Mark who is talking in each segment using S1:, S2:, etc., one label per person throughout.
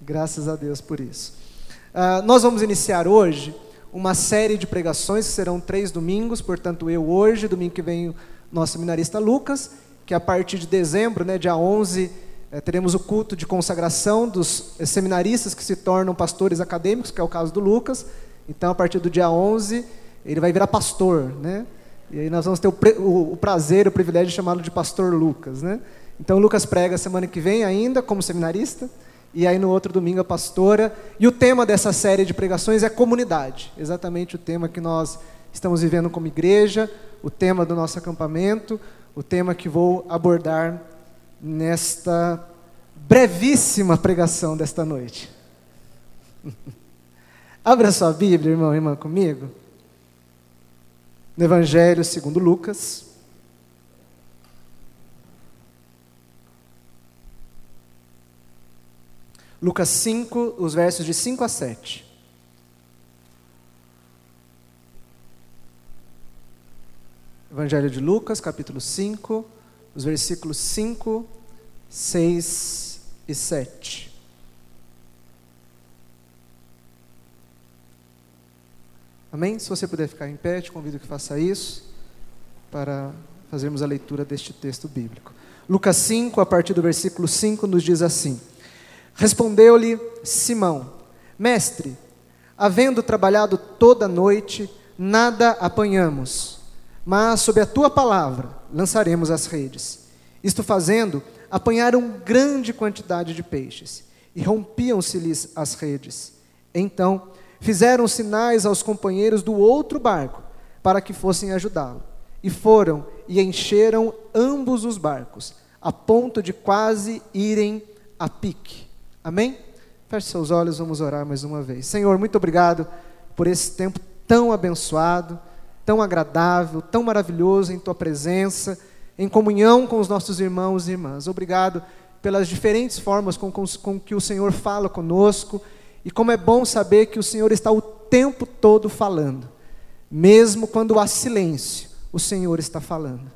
S1: Graças a Deus por isso. Nós vamos iniciar hoje uma série de pregações, que serão 3 domingos, portanto eu hoje, domingo que vem o nosso seminarista Lucas, que a partir de dezembro, dia 11, teremos o culto de consagração dos seminaristas que se tornam pastores acadêmicos, que é o caso do Lucas. Então a partir do dia 11 ele vai virar pastor, E aí nós vamos ter o prazer, o privilégio de chamá-lo de pastor Lucas, Então o Lucas prega semana que vem ainda como seminarista, e aí no outro domingo a pastora. E o tema dessa série de pregações é comunidade, exatamente o tema que nós estamos vivendo como igreja, o tema do nosso acampamento, o tema que vou abordar nesta brevíssima pregação desta noite. Abra sua Bíblia, irmão e irmã, comigo. No Evangelho segundo Lucas. Lucas 5, os versos de 5 a 7. Evangelho de Lucas, capítulo 5, os versículos 5, 6 e 7. Amém? Se você puder ficar em pé, te convido que faça isso, para fazermos a leitura deste texto bíblico. Lucas 5, a partir do versículo 5, nos diz assim: Respondeu-lhe Simão: Mestre, havendo trabalhado toda a noite, nada apanhamos, mas sob a tua palavra lançaremos as redes. Isto fazendo, apanharam grande quantidade de peixes, e rompiam-se-lhes as redes. Então fizeram sinais aos companheiros do outro barco, para que fossem ajudá-lo. E foram e encheram ambos os barcos, a ponto de quase irem a pique. Amém? Feche seus olhos, vamos orar mais uma vez. Senhor, muito obrigado por esse tempo tão abençoado, tão agradável, tão maravilhoso em Tua presença, em comunhão com os nossos irmãos e irmãs. Obrigado pelas diferentes formas com que o Senhor fala conosco, e como é bom saber que o Senhor está o tempo todo falando, mesmo quando há silêncio, o Senhor está falando.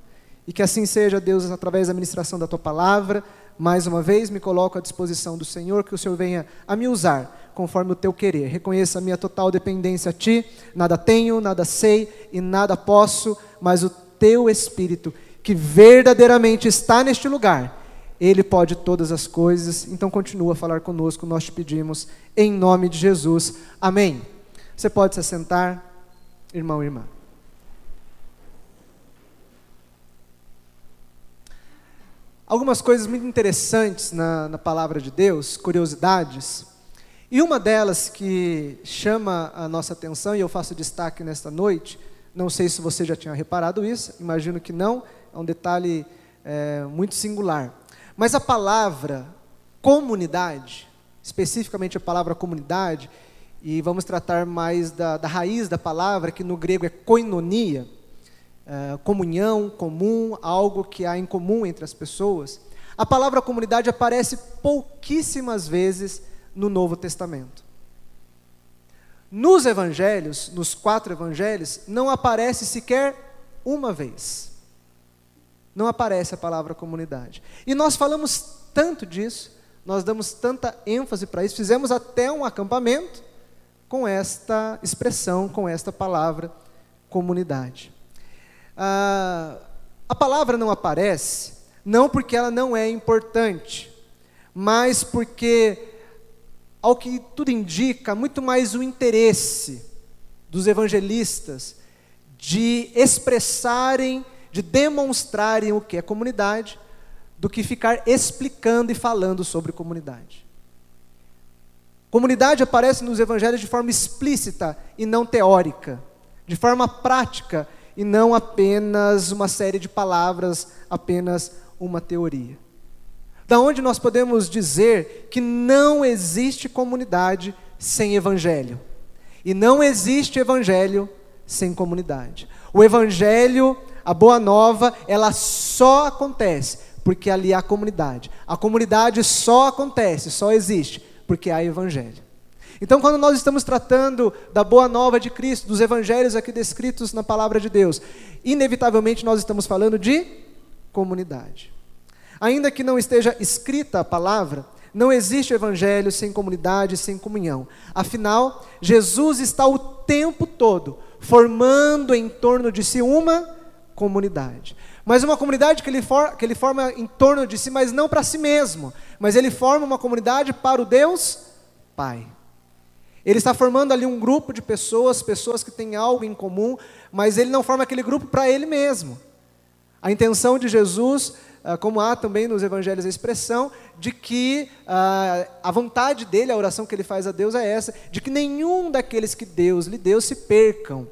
S1: E que assim seja, Deus, através da ministração da Tua palavra. Mais uma vez me coloco à disposição do Senhor, que o Senhor venha a me usar conforme o Teu querer. Reconheça a minha total dependência a Ti. Nada tenho, nada sei e nada posso, mas o Teu Espírito, que verdadeiramente está neste lugar, Ele pode todas as coisas. Então continua a falar conosco, nós te pedimos, em nome de Jesus. Amém. Você pode se assentar, irmão e irmã. Algumas coisas muito interessantes na palavra de Deus, curiosidades, e uma delas que chama a nossa atenção, e eu faço destaque nesta noite, não sei se você já tinha reparado isso, imagino que não, é um detalhe muito singular, mas a palavra comunidade, especificamente a palavra comunidade, e vamos tratar mais da raiz da palavra, que no grego é koinonia, comunhão, comum, algo que há em comum entre as pessoas. A palavra comunidade aparece pouquíssimas vezes no Novo Testamento. Nos evangelhos, nos 4 evangelhos, não aparece sequer uma vez. Não aparece a palavra comunidade. E nós falamos tanto disso, nós damos tanta ênfase para isso, fizemos até um acampamento com esta expressão, com esta palavra comunidade. A palavra não aparece, não porque ela não é importante, mas porque, ao que tudo indica, muito mais o interesse dos evangelistas de expressarem, de demonstrarem o que é comunidade, do que ficar explicando e falando sobre comunidade. Comunidade aparece nos evangelhos de forma explícita e não teórica, de forma prática e não apenas uma série de palavras, apenas uma teoria. Da onde nós podemos dizer que não existe comunidade sem evangelho. E não existe evangelho sem comunidade. O evangelho, a boa nova, ela só acontece porque ali há comunidade. A comunidade só acontece, só existe porque há evangelho. Então, quando nós estamos tratando da boa nova de Cristo, dos evangelhos aqui descritos na palavra de Deus, inevitavelmente nós estamos falando de comunidade. Ainda que não esteja escrita a palavra, Não existe evangelho sem comunidade, sem comunhão. Afinal, Jesus está o tempo todo formando em torno de si uma comunidade. Mas uma comunidade que ele forma em torno de si, mas não para si mesmo. Mas ele forma uma comunidade para o Deus Pai. Ele está formando ali um grupo de pessoas que têm algo em comum, mas ele não forma aquele grupo para ele mesmo. A intenção de Jesus, como há também nos evangelhos a expressão, de que a vontade dele, a oração que ele faz a Deus é essa, de que nenhum daqueles que Deus lhe deu se percam,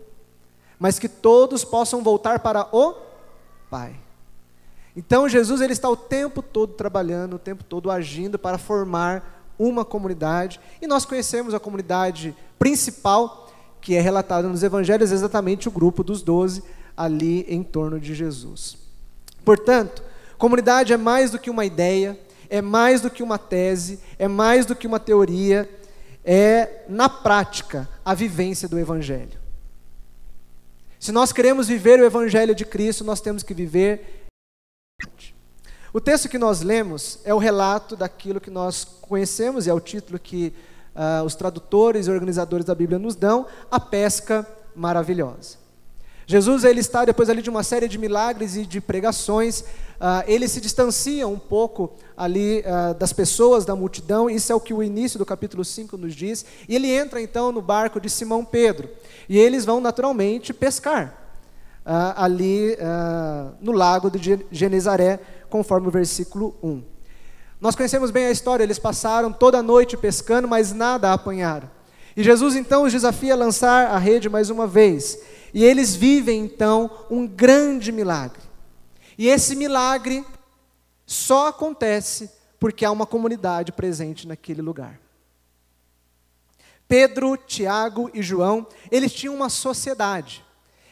S1: mas que todos possam voltar para o Pai. Então Jesus ele está o tempo todo trabalhando, o tempo todo agindo para formar uma comunidade, e nós conhecemos a comunidade principal, que é relatada nos evangelhos, exatamente o grupo dos 12, ali em torno de Jesus. Portanto, comunidade é mais do que uma ideia, é mais do que uma tese, é mais do que uma teoria, é, na prática, a vivência do Evangelho. Se nós queremos viver o Evangelho de Cristo, nós temos que viver. O texto que nós lemos é o relato daquilo que nós conhecemos, e é o título que os tradutores e organizadores da Bíblia nos dão, a pesca maravilhosa. Jesus ele está, depois ali de uma série de milagres e de pregações, ele se distancia um pouco ali das pessoas, da multidão, isso é o que o início do capítulo 5 nos diz, e ele entra então no barco de Simão Pedro, e eles vão naturalmente pescar, ali no lago de Genezaré, conforme o versículo 1. Nós conhecemos bem a história, eles passaram toda a noite pescando, mas nada apanharam. E Jesus então os desafia a lançar a rede mais uma vez. E eles vivem então um grande milagre. E esse milagre só acontece porque há uma comunidade presente naquele lugar. Pedro, Tiago e João, eles tinham uma sociedade.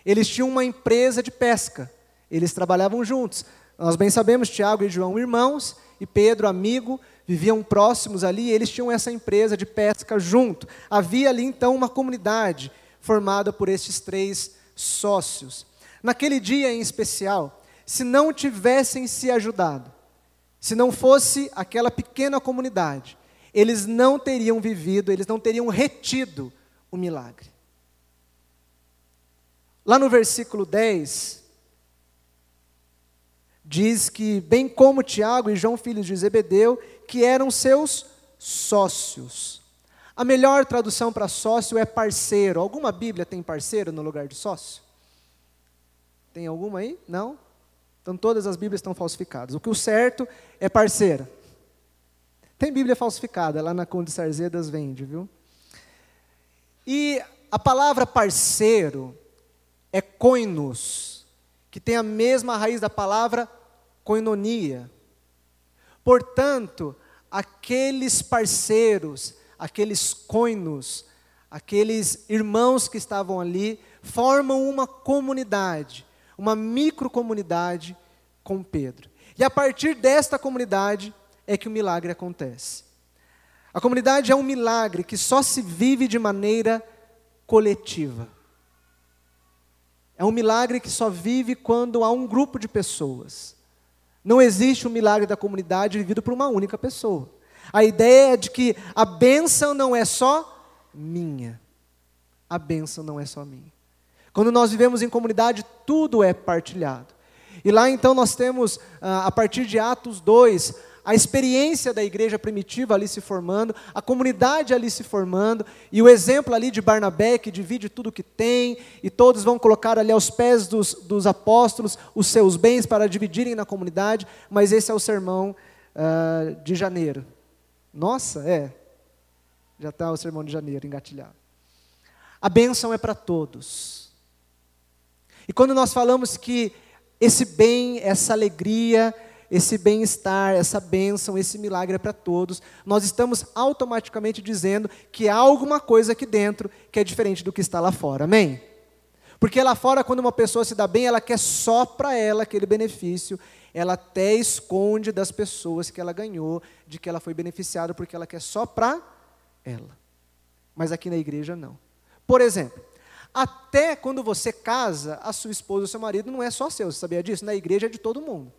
S1: Eles tinham uma empresa de pesca. Eles trabalhavam juntos. Nós bem sabemos, Tiago e João irmãos, e Pedro amigo, viviam próximos ali, e eles tinham essa empresa de pesca junto. Havia ali então uma comunidade formada por estes 3 sócios. Naquele dia em especial, se não tivessem se ajudado, se não fosse aquela pequena comunidade, eles não teriam vivido, eles não teriam retido o milagre. Lá no versículo 10, diz que, bem como Tiago e João, filhos de Zebedeu, que eram seus sócios. A melhor tradução para sócio é parceiro. Alguma Bíblia tem parceiro no lugar de sócio? Tem alguma aí? Não? Então todas as Bíblias estão falsificadas. O que o certo é parceiro. Tem Bíblia falsificada, lá na Conde Sarzedas vende, viu? E a palavra parceiro é koinos, que tem a mesma raiz da palavra koinonia. Portanto, aqueles parceiros, aqueles koinos, aqueles irmãos que estavam ali, formam uma comunidade, uma microcomunidade com Pedro. E a partir desta comunidade é que o milagre acontece. A comunidade é um milagre que só se vive de maneira coletiva. É um milagre que só vive quando há um grupo de pessoas. Não existe um milagre da comunidade vivido por uma única pessoa. A ideia é de que a bênção não é só minha. A bênção não é só minha. Quando nós vivemos em comunidade, tudo é partilhado. E lá então nós temos, a partir de Atos 2, a experiência da igreja primitiva ali se formando, a comunidade ali se formando, e o exemplo ali de Barnabé, que divide tudo o que tem, e todos vão colocar ali aos pés dos apóstolos os seus bens para dividirem na comunidade, mas esse é o sermão de janeiro. Nossa, já está o sermão de janeiro engatilhado. A bênção é para todos. E quando nós falamos que esse bem, essa alegria, esse bem-estar, essa bênção, esse milagre é para todos, nós estamos automaticamente dizendo que há alguma coisa aqui dentro que é diferente do que está lá fora, amém? Porque lá fora, quando uma pessoa se dá bem, ela quer só para ela aquele benefício, ela até esconde das pessoas que ela ganhou, de que ela foi beneficiada, porque ela quer só para ela. Mas aqui na igreja não. Por exemplo, até quando você casa, a sua esposa ou seu marido não é só seu, você sabia disso? Na igreja é de todo mundo.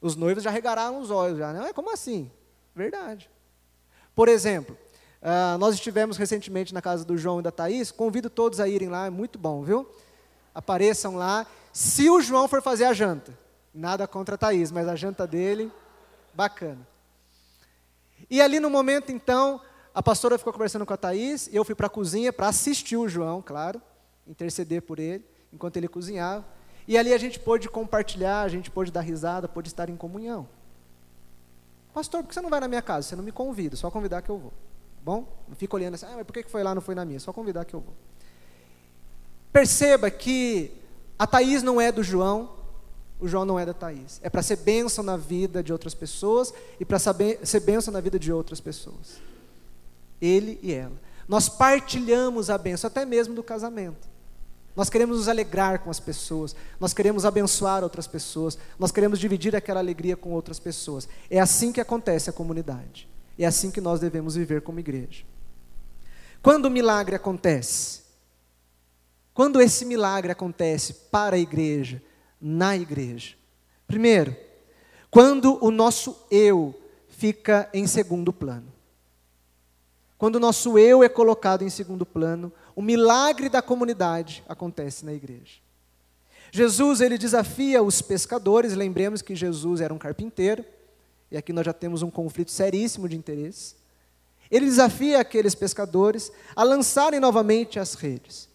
S1: Os noivos já regararam os olhos, já, não é? Como assim? Verdade. Por exemplo, nós estivemos recentemente na casa do João e da Thaís, convido todos a irem lá, é muito bom, viu? Apareçam lá, se o João for fazer a janta, nada contra a Thaís, mas a janta dele, bacana. E ali no momento, então, a pastora ficou conversando com a Thaís, eu fui para a cozinha para assistir o João, claro, interceder por ele, enquanto ele cozinhava. E ali a gente pôde compartilhar, a gente pôde dar risada, pôde estar em comunhão. Pastor, por que você não vai na minha casa? Você não me convida, só convidar que eu vou. Bom? Não fica olhando assim, mas por que foi lá, não foi na minha? Só convidar que eu vou. Perceba que a Thaís não é do João, o João não é da Thaís. É para ser bênção na vida de outras pessoas e para ser bênção na vida de outras pessoas. Ele e ela. Nós partilhamos a bênção, até mesmo do casamento. Nós queremos nos alegrar com as pessoas, nós queremos abençoar outras pessoas, nós queremos dividir aquela alegria com outras pessoas. É assim que acontece a comunidade. É assim que nós devemos viver como igreja. Quando o milagre acontece, quando esse milagre acontece para a igreja, na igreja, primeiro, quando o nosso eu fica em segundo plano. Quando o nosso eu é colocado em segundo plano, o milagre da comunidade acontece na igreja. Jesus, ele desafia os pescadores, lembremos que Jesus era um carpinteiro, e aqui nós já temos um conflito seríssimo de interesse. Ele desafia aqueles pescadores a lançarem novamente as redes.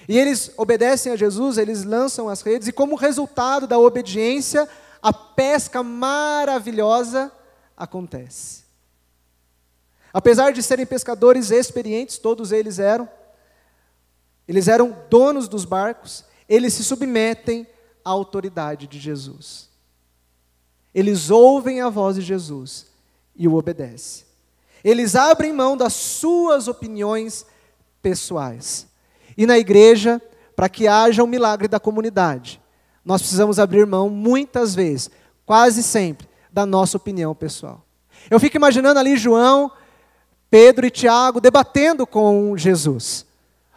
S1: E eles obedecem a Jesus, eles lançam as redes, e como resultado da obediência, a pesca maravilhosa acontece. Apesar de serem pescadores experientes, todos eles eram donos dos barcos, eles se submetem à autoridade de Jesus. Eles ouvem a voz de Jesus e o obedecem. Eles abrem mão das suas opiniões pessoais. E na igreja, para que haja um milagre da comunidade, nós precisamos abrir mão muitas vezes, quase sempre, da nossa opinião pessoal. Eu fico imaginando ali João, Pedro e Tiago debatendo com Jesus.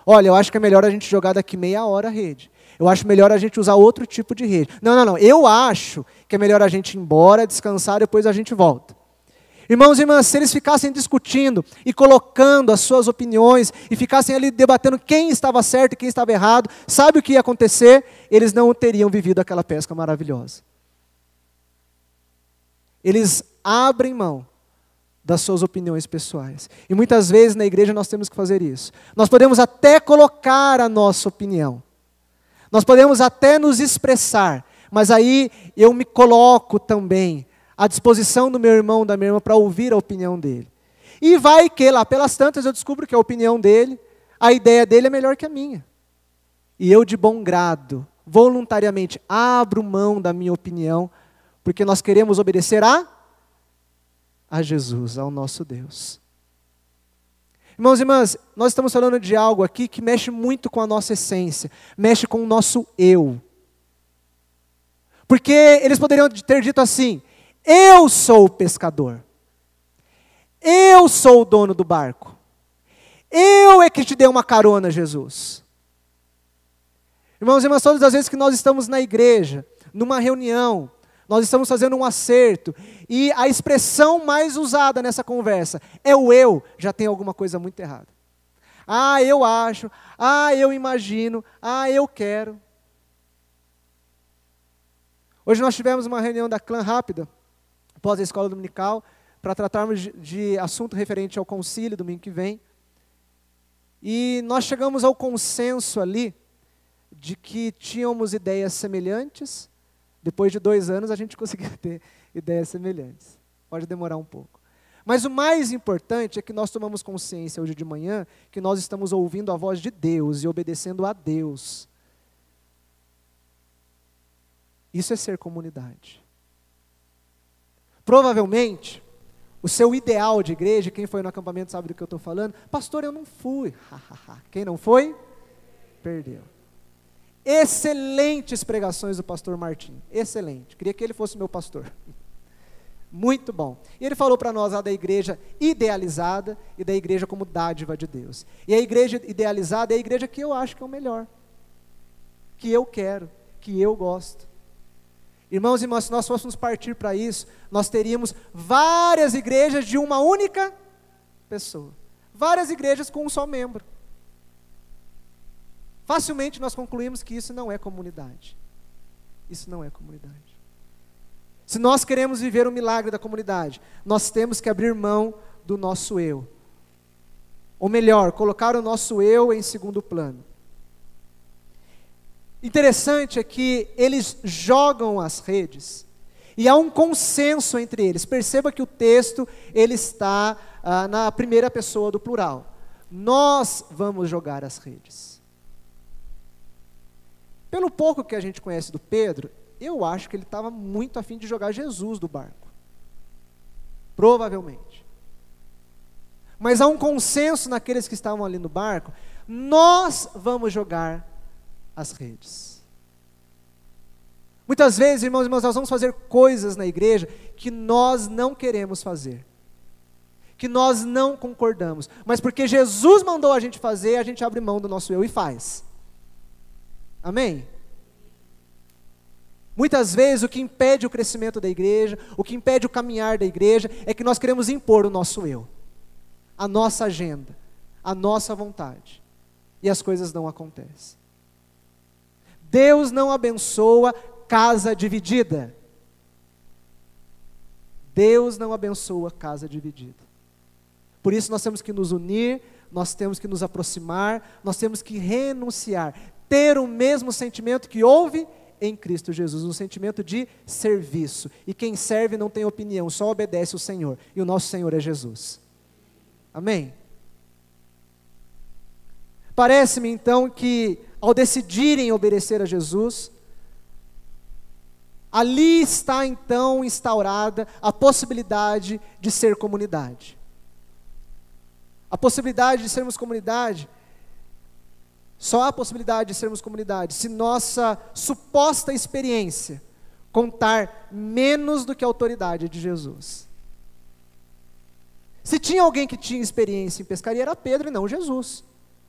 S1: Olha, eu acho que é melhor a gente jogar daqui meia hora a rede. Eu acho melhor a gente usar outro tipo de rede. Não. Eu acho que é melhor a gente ir embora, descansar, depois a gente volta. Irmãos e irmãs, se eles ficassem discutindo e colocando as suas opiniões e ficassem ali debatendo quem estava certo e quem estava errado, sabe o que ia acontecer? Eles não teriam vivido aquela pesca maravilhosa. Eles abrem mão das suas opiniões pessoais. E muitas vezes na igreja nós temos que fazer isso. Nós podemos até colocar a nossa opinião. Nós podemos até nos expressar. Mas aí eu me coloco também à disposição do meu irmão, da minha irmã, para ouvir a opinião dele. E vai que lá pelas tantas eu descubro que a opinião dele, a ideia dele é melhor que a minha. E eu de bom grado, voluntariamente, abro mão da minha opinião, porque nós queremos obedecer a Jesus, ao nosso Deus. Irmãos e irmãs, nós estamos falando de algo aqui que mexe muito com a nossa essência, mexe com o nosso eu. Porque eles poderiam ter dito assim: eu sou o pescador, eu sou o dono do barco, eu é que te dei uma carona, Jesus. Irmãos e irmãs, todas as vezes que nós estamos na igreja, numa reunião, nós estamos fazendo um acerto, e a expressão mais usada nessa conversa é o eu, já tem alguma coisa muito errada. Eu acho, eu imagino, eu quero. Hoje nós tivemos uma reunião da Clã Rápida, após a escola dominical, para tratarmos de assunto referente ao concílio, domingo que vem. E nós chegamos ao consenso ali, de que tínhamos ideias semelhantes. Depois de 2 anos a gente conseguiu ter ideias semelhantes. Pode demorar um pouco. Mas o mais importante é que nós tomamos consciência hoje de manhã que nós estamos ouvindo a voz de Deus e obedecendo a Deus. Isso é ser comunidade. Provavelmente, o seu ideal de igreja, quem foi no acampamento sabe do que eu estou falando, pastor, eu não fui. Quem não foi, perdeu. Excelentes pregações do pastor Martim, excelente, queria que ele fosse meu pastor, muito bom. E ele falou para nós da igreja idealizada e da igreja como dádiva de Deus. E a igreja idealizada é a igreja que eu acho que é o melhor, que eu quero, que eu gosto. Irmãos e irmãs, se nós fôssemos partir para isso, nós teríamos várias igrejas de uma única pessoa. Várias igrejas com um só membro. Facilmente nós concluímos que isso não é comunidade. Isso não é comunidade. Se nós queremos viver o milagre da comunidade, nós temos que abrir mão do nosso eu. Ou melhor, colocar o nosso eu em segundo plano. Interessante é que eles jogam as redes e há um consenso entre eles. Perceba que o texto ele está na primeira pessoa do plural. Nós vamos jogar as redes. Pelo pouco que a gente conhece do Pedro, eu acho que ele estava muito a fim de jogar Jesus do barco. Provavelmente. Mas há um consenso naqueles que estavam ali no barco, nós vamos jogar as redes. Muitas vezes, irmãos e irmãs, nós vamos fazer coisas na igreja que nós não queremos fazer, que nós não concordamos, mas porque Jesus mandou a gente fazer, a gente abre mão do nosso eu e faz. Amém? Muitas vezes o que impede o crescimento da igreja, o que impede o caminhar da igreja, é que nós queremos impor o nosso eu, a nossa agenda, a nossa vontade, e as coisas não acontecem. Deus não abençoa casa dividida. Deus não abençoa casa dividida. Por isso nós temos que nos unir, nós temos que nos aproximar, nós temos que renunciar, ter o mesmo sentimento que houve em Cristo Jesus, um sentimento de serviço. E quem serve não tem opinião, só obedece o Senhor. E o nosso Senhor é Jesus. Amém? Parece-me então que ao decidirem obedecer a Jesus, ali está então instaurada a possibilidade de ser comunidade. A possibilidade de sermos comunidade, só há a possibilidade de sermos comunidade se nossa suposta experiência contar menos do que a autoridade de Jesus. Se tinha alguém que tinha experiência em pescaria, era Pedro e não Jesus.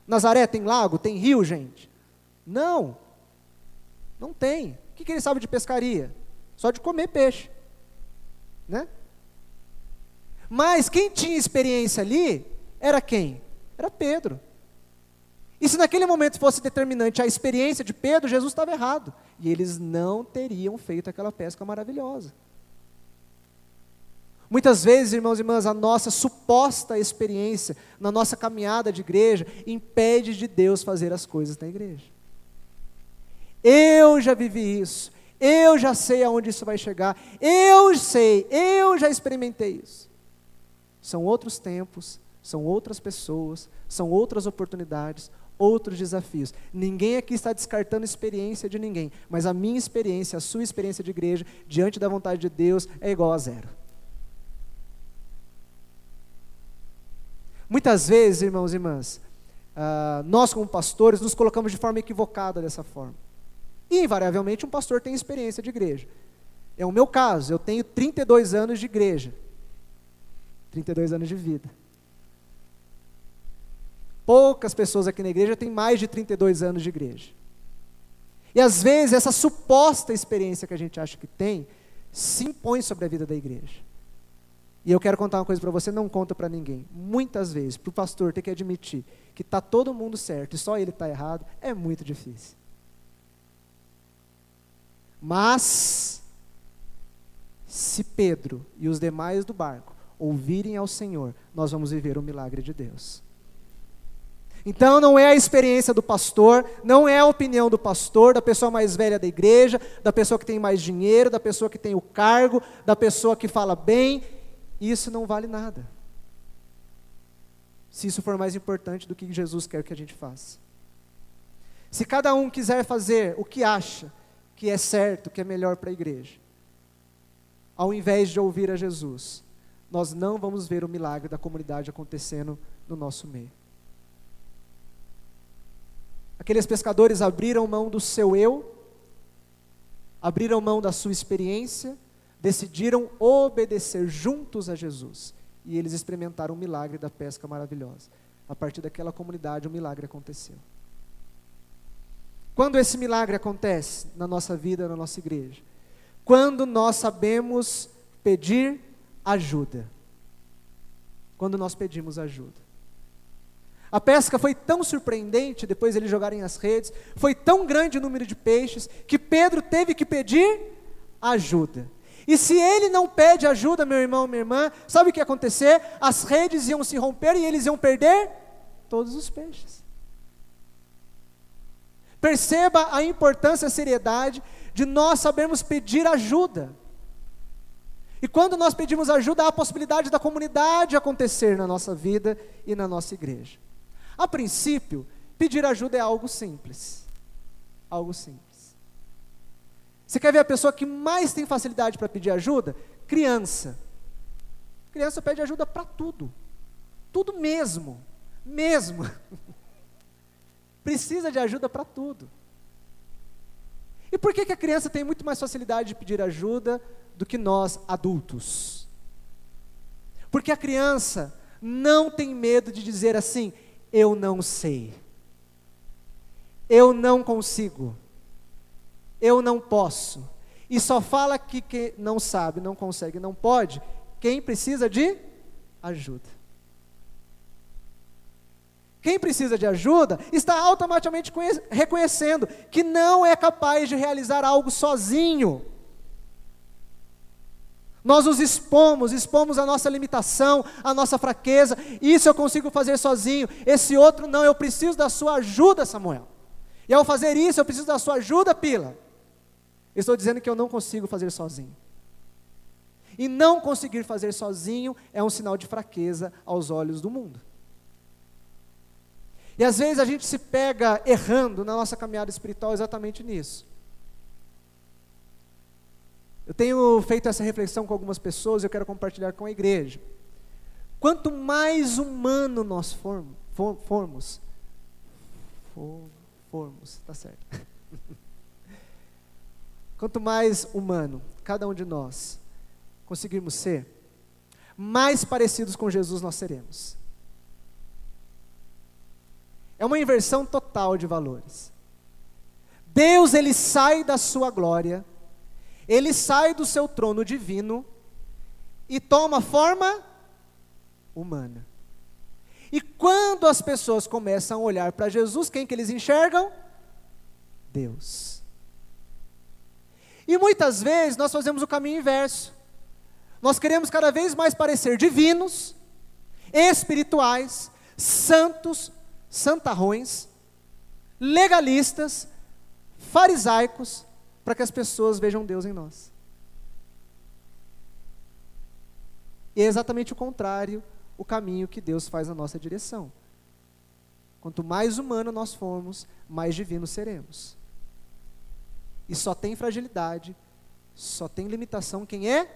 S1: Nazaré tem lago, tem rio, gente? Não, não tem. O que ele sabe de pescaria? Só de comer peixe, né? Mas quem tinha experiência ali, era quem? Era Pedro. E se naquele momento fosse determinante a experiência de Pedro, Jesus estava errado. E eles não teriam feito aquela pesca maravilhosa. Muitas vezes, irmãos e irmãs, a nossa suposta experiência na nossa caminhada de igreja impede de Deus fazer as coisas na igreja. Eu já vivi isso, eu já sei aonde isso vai chegar, eu sei, eu já experimentei isso. São outros tempos, são outras pessoas, são outras oportunidades, outros desafios. Ninguém aqui está descartando a experiência de ninguém, mas a minha experiência, a sua experiência de igreja, diante da vontade de Deus, é igual a zero. Muitas vezes, irmãos e irmãs, nós como pastores nos colocamos de forma equivocada dessa forma. E invariavelmente um pastor tem experiência de igreja. É o meu caso, eu tenho 32 anos de igreja. 32 anos de vida. Poucas pessoas aqui na igreja têm mais de 32 anos de igreja. E às vezes essa suposta experiência que a gente acha que tem, se impõe sobre a vida da igreja. E eu quero contar uma coisa para você, não conta para ninguém. Muitas vezes, para o pastor ter que admitir que está todo mundo certo e só ele está errado, é muito difícil. Mas, se Pedro e os demais do barco ouvirem ao Senhor, nós vamos viver o milagre de Deus. Então não é a experiência do pastor, não é a opinião do pastor, da pessoa mais velha da igreja, da pessoa que tem mais dinheiro, da pessoa que tem o cargo, da pessoa que fala bem. Isso não vale nada, se isso for mais importante do que Jesus quer que a gente faça. Se cada um quiser fazer o que acha que é certo, que é melhor para a igreja, ao invés de ouvir a Jesus, nós não vamos ver o milagre da comunidade acontecendo no nosso meio. Aqueles pescadores abriram mão do seu eu, abriram mão da sua experiência, decidiram obedecer juntos a Jesus. E eles experimentaram o milagre da pesca maravilhosa. A partir daquela comunidade, o milagre aconteceu. Quando esse milagre acontece na nossa vida, na nossa igreja? quando nós sabemos pedir ajuda. Quando nós pedimos ajuda. A pesca foi tão surpreendente, depois eles jogarem as redes, foi tão grande o número de peixes, que Pedro teve que pedir ajuda. E se ele não pede ajuda, meu irmão, minha irmã, sabe o que ia acontecer? As redes iam se romper e eles iam perder todos os peixes. Perceba a importância e a seriedade de nós sabermos pedir ajuda. E quando nós pedimos ajuda, há a possibilidade da comunidade acontecer na nossa vida e na nossa igreja. A princípio, pedir ajuda é algo simples. Algo simples. Você quer ver a pessoa que mais tem facilidade para pedir ajuda? Criança. Criança pede ajuda para tudo. Tudo mesmo. Mesmo. Precisa de ajuda para tudo. E por que a criança tem muito mais facilidade de pedir ajuda do que nós, adultos? Porque a criança não tem medo de dizer assim: eu não sei, eu não consigo, eu não posso. E só fala que quem não sabe, não consegue, não pode, quem precisa de ajuda. Quem precisa de ajuda está automaticamente reconhecendo que não é capaz de realizar algo sozinho. Nós os expomos a nossa limitação, a nossa fraqueza. Isso eu consigo fazer sozinho, esse outro não, eu preciso da sua ajuda, Samuel. E ao fazer isso, eu preciso da sua ajuda, Pila. Eu estou dizendo que eu não consigo fazer sozinho. E não conseguir fazer sozinho é um sinal de fraqueza aos olhos do mundo. E às vezes a gente se pega errando na nossa caminhada espiritual exatamente nisso. Eu tenho feito essa reflexão com algumas pessoas e eu quero compartilhar com a igreja. Quanto mais humano nós formos, tá certo. Quanto mais humano cada um de nós conseguirmos ser, mais parecidos com Jesus nós seremos. É uma inversão total de valores. Deus, Ele sai da sua glória, Ele sai do seu trono divino e toma forma humana. E quando as pessoas começam a olhar para Jesus, quem que eles enxergam? Deus. E muitas vezes nós fazemos o caminho inverso. Nós queremos cada vez mais parecer divinos, espirituais, santos, santarrões, legalistas, farisaicos, para que as pessoas vejam Deus em nós. E é exatamente o contrário, o caminho que Deus faz na nossa direção. Quanto mais humano nós formos, mais divinos seremos. E só tem fragilidade, só tem limitação quem é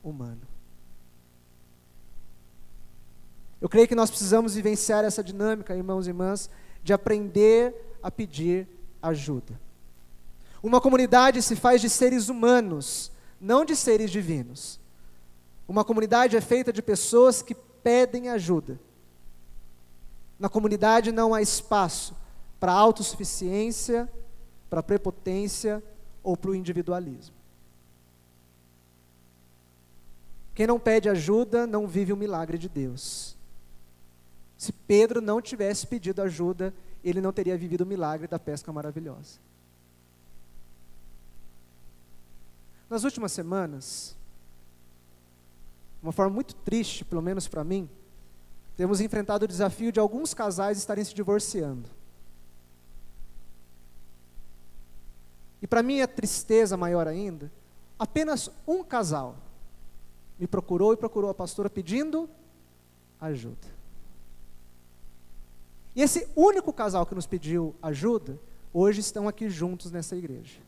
S1: humano. Eu creio que nós precisamos vivenciar essa dinâmica, irmãos e irmãs, de aprender a pedir ajuda. Uma comunidade se faz de seres humanos, não de seres divinos. Uma comunidade é feita de pessoas que pedem ajuda. Na comunidade não há espaço para a autossuficiência, para a prepotência ou para o individualismo. Quem não pede ajuda não vive o milagre de Deus. Se Pedro não tivesse pedido ajuda, ele não teria vivido o milagre da pesca maravilhosa. Nas últimas semanas, de uma forma muito triste, pelo menos para mim, temos enfrentado o desafio de alguns casais estarem se divorciando. E para mim a tristeza maior ainda, apenas um casal me procurou e procurou a pastora pedindo ajuda. E esse único casal que nos pediu ajuda, hoje estão aqui juntos nessa igreja.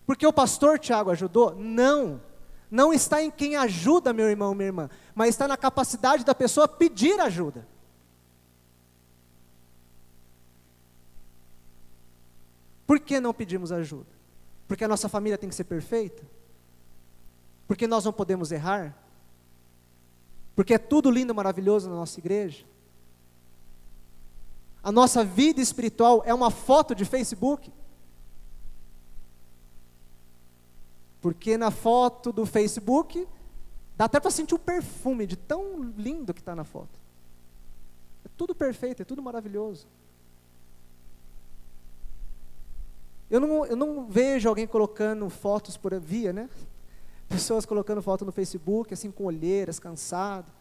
S1: Porque o pastor Tiago ajudou? Não está em quem ajuda, meu irmão, minha irmã, mas está na capacidade da pessoa pedir ajuda. Por que não pedimos ajuda? Porque a nossa família tem que ser perfeita? Porque nós não podemos errar? Porque é tudo lindo e maravilhoso na nossa igreja? A nossa vida espiritual é uma foto de Facebook? Porque na foto do Facebook, dá até para sentir o perfume de tão lindo que está na foto. É tudo perfeito, é tudo maravilhoso. Eu não vejo alguém colocando fotos por via, né? Pessoas colocando foto no Facebook, assim com olheiras, cansado,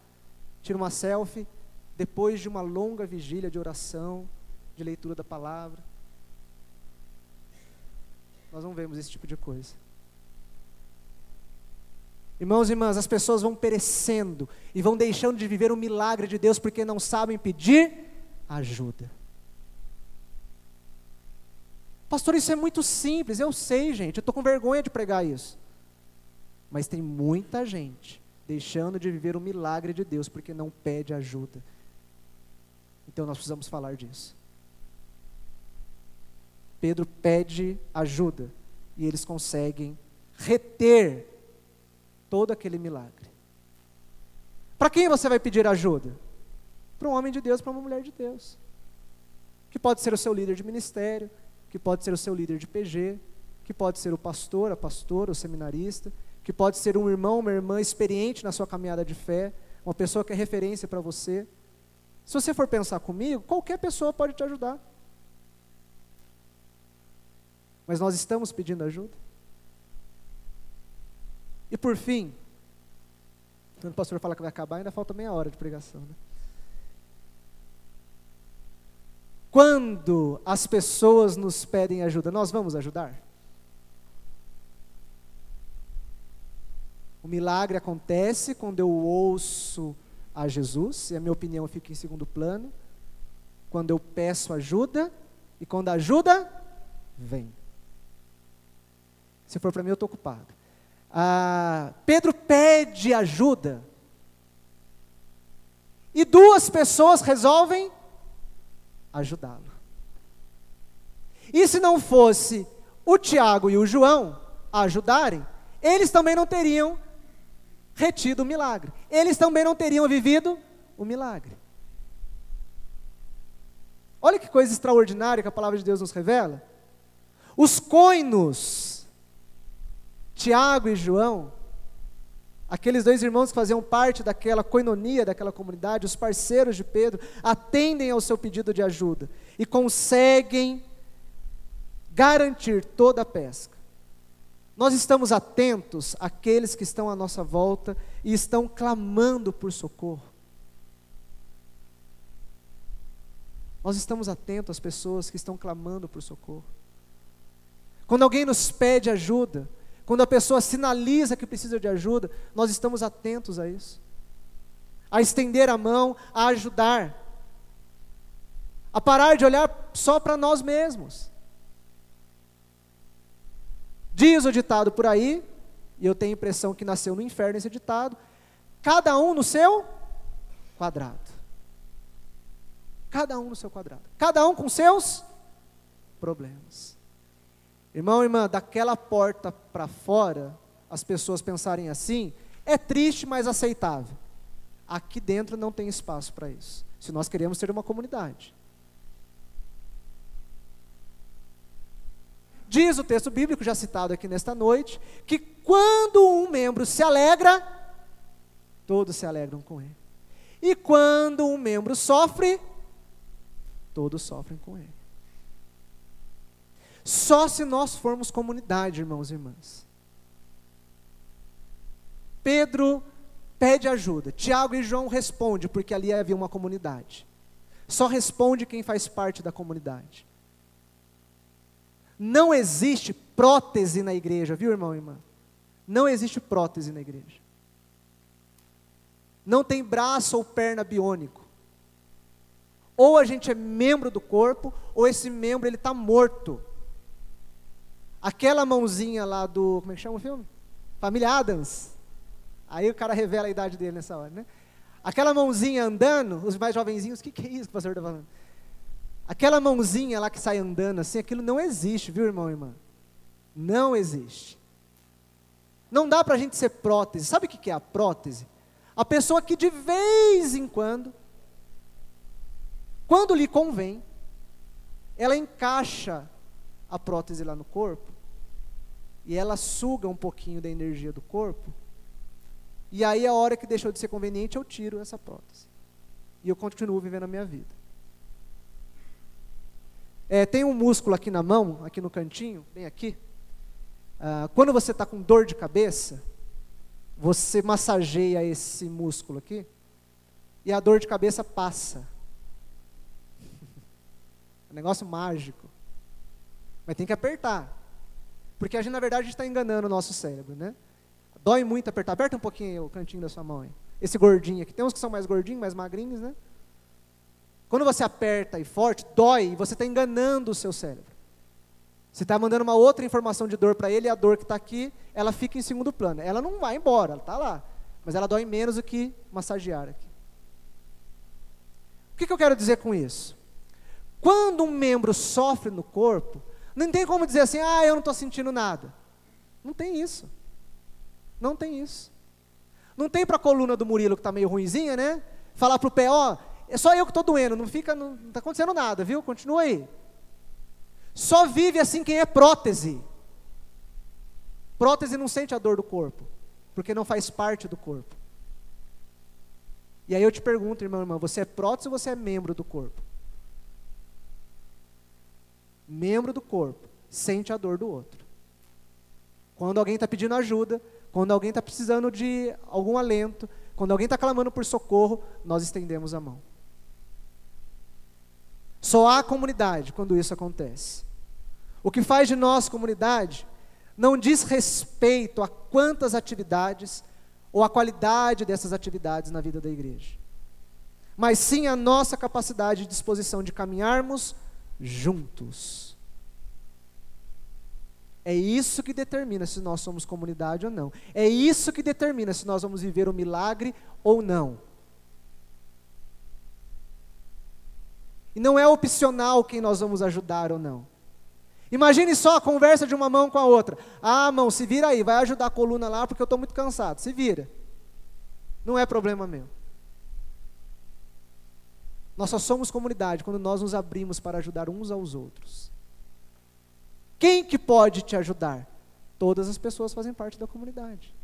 S1: tira uma selfie, depois de uma longa vigília de oração, de leitura da palavra. Nós não vemos esse tipo de coisa. Irmãos e irmãs, as pessoas vão perecendo e vão deixando de viver o milagre de Deus porque não sabem pedir ajuda. Pastor, isso é muito simples, eu sei, gente, eu estou com vergonha de pregar isso. Mas tem muita gente deixando de viver o milagre de Deus porque não pede ajuda. Então nós precisamos falar disso. Pedro pede ajuda e eles conseguem reter todo aquele milagre. Para quem você vai pedir ajuda? Para um homem de Deus, para uma mulher de Deus. Que pode ser o seu líder de ministério, que pode ser o seu líder de PG, que pode ser o pastor, a pastora, o seminarista, que pode ser um irmão, uma irmã experiente na sua caminhada de fé, uma pessoa que é referência para você. Se você for pensar comigo, qualquer pessoa pode te ajudar. Mas nós estamos pedindo ajuda? E por fim, quando o pastor fala que vai acabar, ainda falta meia hora de pregação, né? Quando as pessoas nos pedem ajuda, nós vamos ajudar? O milagre acontece quando eu ouço a Jesus, e a minha opinião fica em segundo plano, quando eu peço ajuda, e quando a ajuda vem. Se for para mim, eu estou ocupado. Pedro pede ajuda, e duas pessoas resolvem ajudá-lo. E se não fosse o Tiago e o João a ajudarem, eles também não teriam retido o milagre. Eles também não teriam vivido o milagre. Olha que coisa extraordinária que a palavra de Deus nos revela. Os coinos, Tiago e João, aqueles dois irmãos que faziam parte daquela coinonia, daquela comunidade, os parceiros de Pedro, atendem ao seu pedido de ajuda e conseguem garantir toda a pesca. Nós estamos atentos àqueles que estão à nossa volta e estão clamando por socorro. Nós estamos atentos às pessoas que estão clamando por socorro. Quando alguém nos pede ajuda, quando a pessoa sinaliza que precisa de ajuda, nós estamos atentos a isso. A estender a mão, a ajudar. A parar de olhar só para nós mesmos. Diz o ditado por aí, e eu tenho a impressão que nasceu no inferno esse ditado: cada um no seu quadrado. Cada um no seu quadrado. Cada um com seus problemas. Irmão, irmã, daquela porta para fora, as pessoas pensarem assim, é triste, mas aceitável. Aqui dentro não tem espaço para isso, se nós queremos ser uma comunidade. Diz o texto bíblico, já citado aqui nesta noite, que quando um membro se alegra, todos se alegram com ele. E quando um membro sofre, todos sofrem com ele. Só se nós formos comunidade, irmãos e irmãs. Pedro pede ajuda, Tiago e João respondem, porque ali havia uma comunidade. Só responde quem faz parte da comunidade. Não existe prótese na igreja, viu, irmão e irmã? Não existe prótese na igreja. Não tem braço ou perna biônico. Ou a gente é membro do corpo, ou esse membro ele está morto. Aquela mãozinha lá do, como é que chama o filme? Família Addams. Aí o cara revela a idade dele nessa hora, né? Aquela mãozinha andando, os mais jovenzinhos, o que é isso que o pastor está falando? Aquela mãozinha lá que sai andando assim, aquilo não existe, viu, irmão e irmã? Não existe. Não dá para a gente ser prótese. Sabe o que é a prótese? A pessoa que de vez em quando lhe convém, ela encaixa a prótese lá no corpo e ela suga um pouquinho da energia do corpo, e aí a hora que deixou de ser conveniente, eu tiro essa prótese. E eu continuo vivendo a minha vida. Tem um músculo aqui na mão, aqui no cantinho, bem aqui. Quando você está com dor de cabeça, você massageia esse músculo aqui, e a dor de cabeça passa. É um negócio mágico. Mas tem que apertar. Porque a gente, na verdade, está enganando o nosso cérebro, né? Dói muito apertar. Aperta um pouquinho aí, o cantinho da sua mão aí. Esse gordinho aqui. Tem uns que são mais gordinhos, mais magrinhos, né? Quando você aperta e forte, dói, e você está enganando o seu cérebro. Você está mandando uma outra informação de dor para ele, e a dor que está aqui, ela fica em segundo plano. Ela não vai embora, ela está lá. Mas ela dói menos do que massagear aqui. O que eu quero dizer com isso? Quando um membro sofre no corpo, não tem como dizer assim, eu não estou sentindo nada. Não tem isso. Não tem isso. Não tem para a coluna do Murilo, que está meio ruinzinha, né? Falar para o pé, é só eu que estou doendo, não está acontecendo nada, viu? Continua aí. Só vive assim quem é prótese. Prótese não sente a dor do corpo, porque não faz parte do corpo. E aí eu te pergunto, irmão, irmã, você é prótese ou você é membro do corpo? Membro do corpo, sente a dor do outro. Quando alguém está pedindo ajuda, quando alguém está precisando de algum alento, quando alguém está clamando por socorro, nós estendemos a mão. Só há comunidade quando isso acontece. O que faz de nós comunidade não diz respeito a quantas atividades ou a qualidade dessas atividades na vida da igreja, mas sim a nossa capacidade e disposição de caminharmos juntos. É isso que determina se nós somos comunidade ou não. É isso que determina se nós vamos viver o milagre ou não. E não é opcional quem nós vamos ajudar ou não. Imagine só a conversa de uma mão com a outra. Mão, se vira aí, vai ajudar a coluna lá porque eu estou muito cansado. Se vira. Não é problema meu. Nós só somos comunidade quando nós nos abrimos para ajudar uns aos outros. Quem que pode te ajudar? Todas as pessoas fazem parte da comunidade.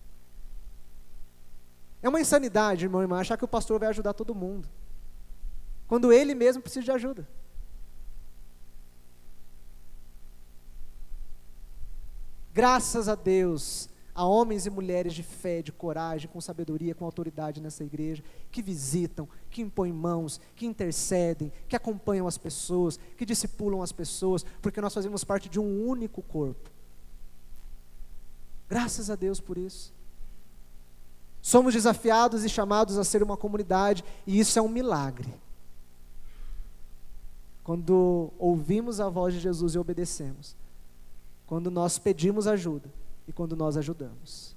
S1: É uma insanidade, irmão e irmã, achar que o pastor vai ajudar todo mundo, quando ele mesmo precisa de ajuda. Graças a Deus, há homens e mulheres de fé, de coragem, com sabedoria, com autoridade nessa igreja, que visitam, que impõem mãos, que intercedem, que acompanham as pessoas, que discipulam as pessoas, porque nós fazemos parte de um único corpo. Graças a Deus por isso. Somos desafiados e chamados a ser uma comunidade, e isso é um milagre. Quando ouvimos a voz de Jesus e obedecemos, quando nós pedimos ajuda e quando nós ajudamos.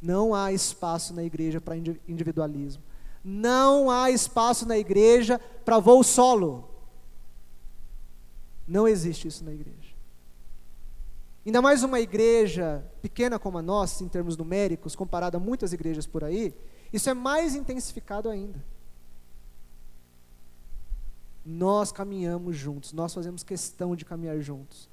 S1: Não há espaço na igreja para individualismo. Não há espaço na igreja para voo solo. Não existe isso na igreja. Ainda mais uma igreja pequena como a nossa, em termos numéricos, comparada a muitas igrejas por aí, isso é mais intensificado ainda. Nós caminhamos juntos, nós fazemos questão de caminhar juntos.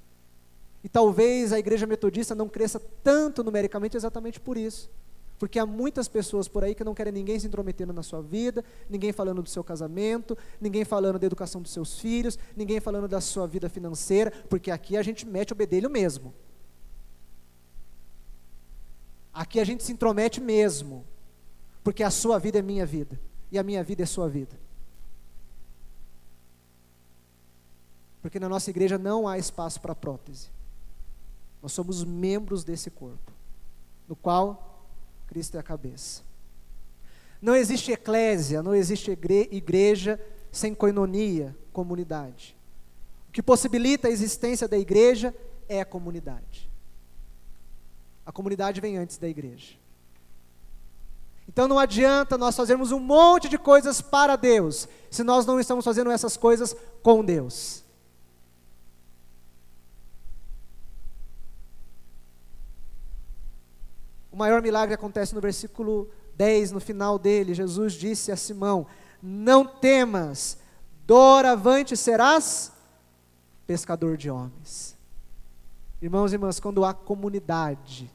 S1: E talvez a igreja metodista não cresça tanto numericamente exatamente por isso. Porque há muitas pessoas por aí que não querem ninguém se intrometendo na sua vida, ninguém falando do seu casamento, ninguém falando da educação dos seus filhos, ninguém falando da sua vida financeira, porque aqui a gente mete o bedelho mesmo. Aqui a gente se intromete mesmo, porque a sua vida é minha vida, e a minha vida é sua vida. Porque na nossa igreja não há espaço para prótese. Nós somos membros desse corpo, no qual Cristo é a cabeça. Não existe eclésia, não existe igreja sem koinonia, comunidade. O que possibilita a existência da igreja é a comunidade. A comunidade vem antes da igreja. Então não adianta nós fazermos um monte de coisas para Deus, se nós não estamos fazendo essas coisas com Deus. O maior milagre acontece no versículo 10, no final dele. Jesus disse a Simão: não temas, doravante serás pescador de homens. Irmãos e irmãs, quando há comunidade,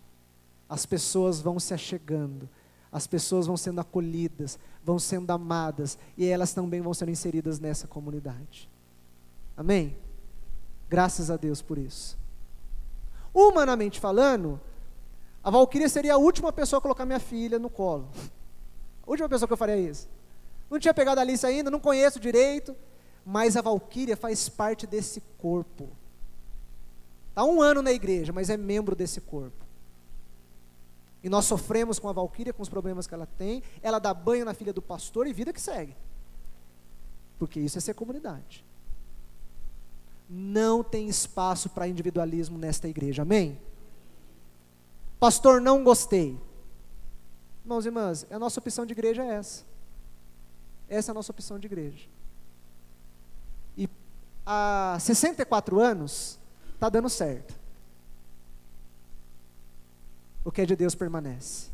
S1: as pessoas vão se achegando, as pessoas vão sendo acolhidas, vão sendo amadas, e elas também vão sendo inseridas nessa comunidade. Amém? Graças a Deus por isso. Humanamente falando, a Valquíria seria a última pessoa a colocar minha filha no colo. A última pessoa que eu faria isso. Não tinha pegado a Alice ainda, não conheço direito, mas a Valquíria faz parte desse corpo. Está 1 ano na igreja, mas é membro desse corpo. E nós sofremos com a Valquíria, com os problemas que ela tem, ela dá banho na filha do pastor e vida que segue. Porque isso é ser comunidade. Não tem espaço para individualismo nesta igreja, amém? Pastor, não gostei. Irmãos e irmãs, a nossa opção de igreja é essa. Essa é a nossa opção de igreja. E há 64 anos, está dando certo. O que é de Deus permanece.